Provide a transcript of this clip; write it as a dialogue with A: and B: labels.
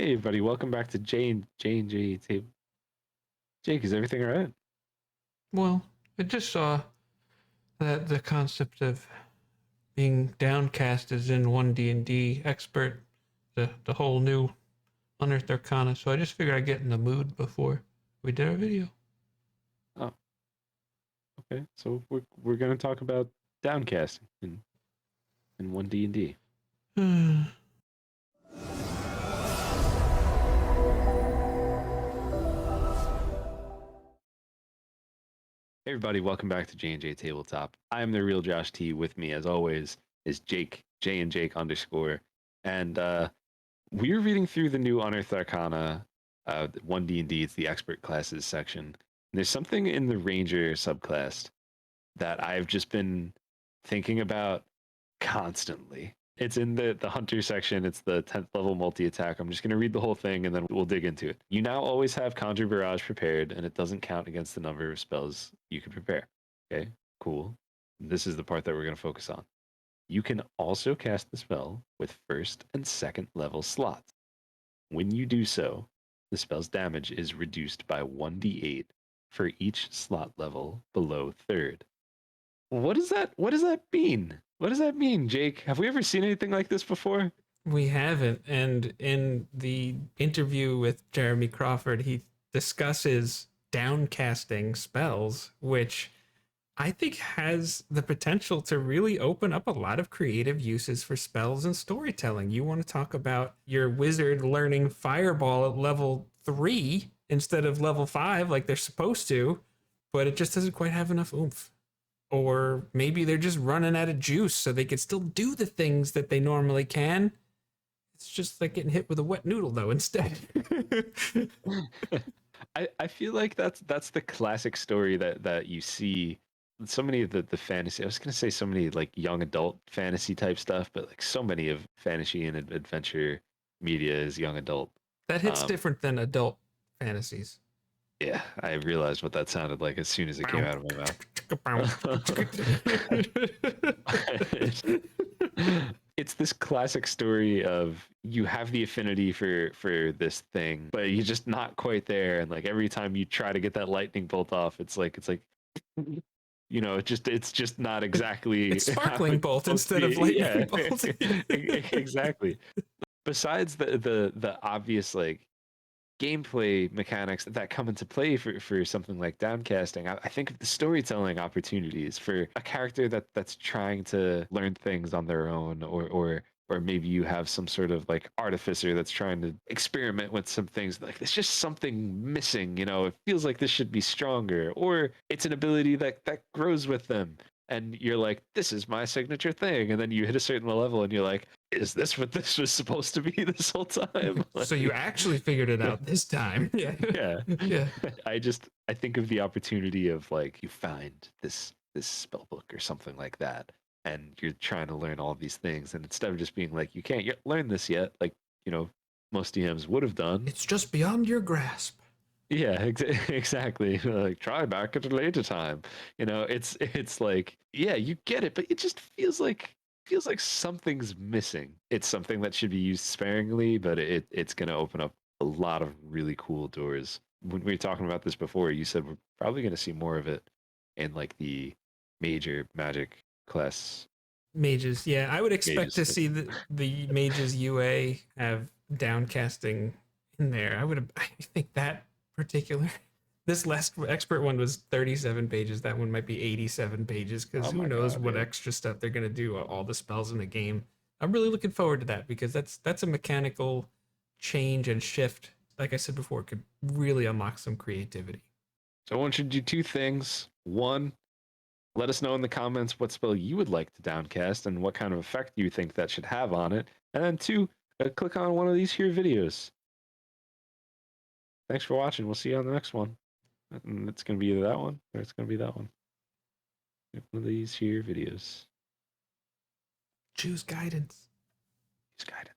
A: Hey everybody, welcome back to JNJ Table. Jake, is everything all right?
B: Well, I just saw that the concept of being downcast is in one D&D expert, the whole new Unearthed Arcana. So I just figured I'd get in the mood before we did our video.
A: Oh, okay. So we're gonna talk about downcasting in one D&D. Hey everybody, welcome back to J&J Tabletop. I am the real Josh T. With me, as always, is Jake, J and Jake _. And we're reading through the new Unearthed Arcana, 1D&D. It's the expert classes section. And there's something in the Ranger subclass that I've just been thinking about constantly. It's in the hunter section. It's the 10th level multi-attack. I'm just going to read the whole thing and then we'll dig into it. You now always have Conjure Barrage prepared, and it doesn't count against the number of spells you can prepare. Okay, cool. This is the part that we're going to focus on. You can also cast the spell with first and second level slots. When you do so, the spell's damage is reduced by 1d8 for each slot level below third. What does that mean? What does that mean, Jake? Have we ever seen anything like this before?
B: We haven't. And in the interview with Jeremy Crawford, he discusses downcasting spells, which I think has the potential to really open up a lot of creative uses for spells and storytelling. You want to talk about your wizard learning fireball at level 3 instead of level 5 like they're supposed to, but it just doesn't quite have enough oomph. Or maybe they're just running out of juice so they can still do the things that they normally can. It's just like getting hit with a wet noodle though instead.
A: I feel like that's the classic story that you see so many of the fantasy. I was gonna say so many like young adult fantasy type stuff, but like so many of fantasy and adventure media is young adult.
B: That hits
A: Um,
B: different than adult fantasies.
A: yeah, I realized what that sounded like as soon as it came out of my mouth. It's this classic story of you have the affinity for this thing, but you're just not quite there. And like every time you try to get that lightning bolt off, it's like it's just not exactly
B: It's
A: how
B: sparkling
A: it's
B: bolt
A: supposed to
B: instead of
A: be.
B: lightning
A: Yeah,
B: bolt.
A: exactly. Besides the obvious like gameplay mechanics that come into play for something like downcasting, I think of the storytelling opportunities for a character that's trying to learn things on their own, or maybe you have some sort of like artificer that's trying to experiment with some things. Like there's just something missing, it feels like this should be stronger, or it's an ability that grows with them, and you're like, this is my signature thing, and then you hit a certain level and you're like, is this what this was supposed to be this whole time?
B: So you
A: Like,
B: actually figured it out this time. Yeah.
A: yeah.
B: Yeah.
A: I think of the opportunity of like you find this spell book or something like that, and you're trying to learn all these things, and instead of just being like you can't learn this yet, like most DMs would have done.
B: It's just beyond your grasp.
A: Yeah, exactly. Like try back at a later time. It's like, yeah, you get it, but it just feels like something's missing. It's something that should be used sparingly, but it's gonna open up a lot of really cool doors. When we were talking about this before, you said we're probably gonna see more of it in like the major magic class
B: Mages. Yeah, I would expect
A: mages.
B: to see the mages UA have downcasting in there. I think that particular this last expert one was 37 pages. That one might be 87 pages because
A: Oh
B: who
A: my
B: knows
A: god,
B: what
A: yeah.
B: extra stuff they're gonna do all the spells in the game. I'm really looking forward to that because that's a mechanical change and shift. Like I said before, could really unlock some creativity.
A: So I want you to do two things. One, let us know in the comments what spell you would like to downcast and what kind of effect you think that should have on it. And then two, click on one of these here videos. Thanks for watching. We'll see you on the next one. And it's going to be either that one or it's going to be that one. One of these here videos.
B: Choose guidance.
A: Use guidance.